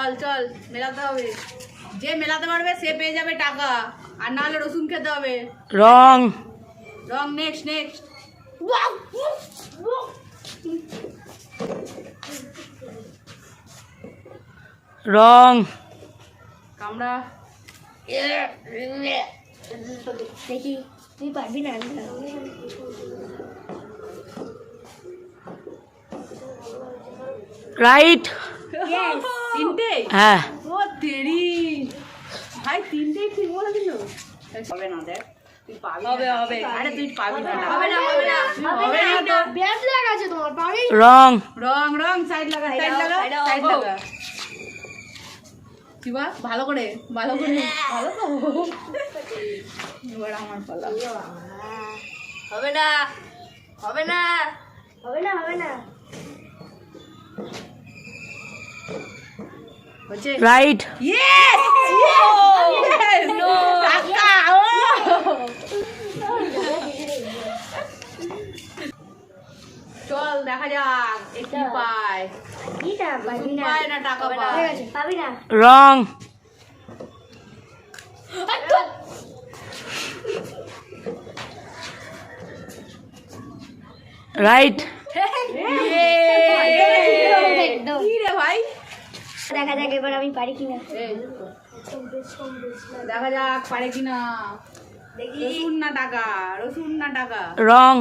চল চল মেলাতে হবে, যে মেলাতে পারবে সে পেয়ে যাবে টাকা, আর না হলে রসুন খেতে হবে। রং রং নেক্সট নেক্সট। রং কামড়া। দেখি তুই পারবি না। রাইট তিনটে? হ্যাঁ ও তেরি ভাই, তিনটেই ঠিক বলে দিল। হবে না, দেখ তুই পাবি না। হবে আরে তুই পাবি না। হবে না হবে না হবে না। ব্যাট লাগাছে তোমার পাবি। রং রং রং সাইড লাগা সাইড লাগা সাইড লাগা। শিবা ভালো করে ভালো করে ভালো তো। এবার আমার পালা। হবে না হবে না হবে না হবে না। হচ্ছে রাইট ইয়েস ইয়েস টাকা। ও চল দেখা যাক এ কি পায়। কি না পাবি না। পায় না টাকা পায়। হয়ে গেছে, পাবি না। রং রাইট একদম। কি রে ভাই, দেখা যাক এবার আমি পারি কিনা। এই, দেখা যাক পারে কিনা। দেখি রসুন না টাকা, রসুন না টাকা। রং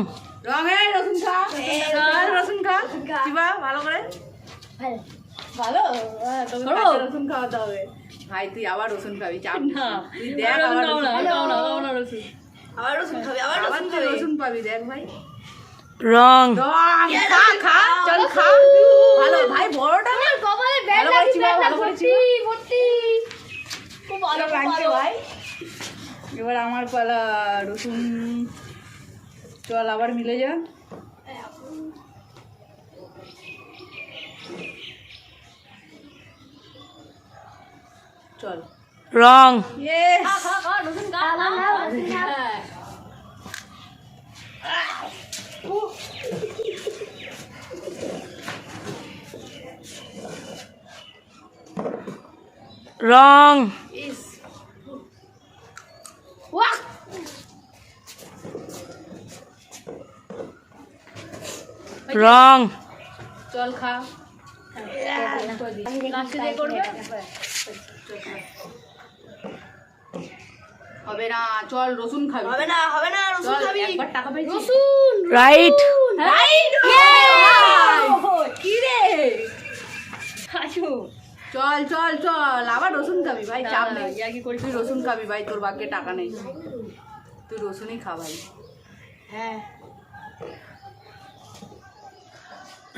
রঙে রসুন খা, রসুন খা শিবা ভালো করে। ভালো। ভালো তোকে কাঁচা রসুন খাওয়াতে হবে। ভাই তুই আবার রসুন খাবি, চাপ নিস না। তুই দেখ আবার রসুন। আবার রসুন খাবি আবার আবার তুই রসুন পাবি, দেখ ভাই। রং রং খা খা চল খা। ভালো ভাই, বড়টা না কপালে ব্যাট ভালো করে লাগছে, চিবা, ভালো করে চিবা। ভর্তি। খুব ভালো লাগছে ভাই। এবার আমার পালা। রসুন চল আবার মিলে যা। চল রং ইয়েস। রসুন খা রসুন খা। রং ইস রং চল খা। কাছে দিয়ে করবে। হবে না, চল রসুন খাবি। হবে না হবে না রসুন চল খাবি। একবার টাকা পেয়েছিস। রসুন। রাইট রাইট কি রে। চল চল চল আবার রসুন খাবি ভাই, চাপ নেই। তুই রসুন খাবি ভাই, তোর ভাগ্যে টাকা নেই, তুই রসুনই খা ভাই। হ্যাঁ।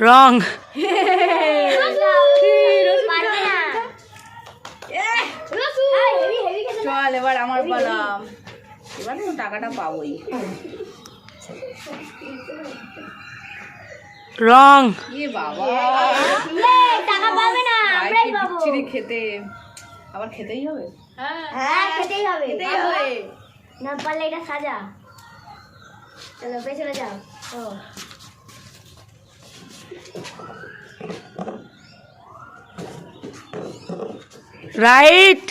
রং পারবি না। রসুন। হেভি হেভি খেতে। চল এবার আমার পালা। এবার তো টাকাটা পাবোই। রং এ বাবা টাকা পাবে না, ভাই, আমরাই কি পাবো। বিচ্ছিরি খেতে। আবার খেতেই হবে। হ্যাঁ খেতেই হবে। খেতেই হবে। না পারলে এটা সাজা। চলো পেছনে যাও। ও রাইট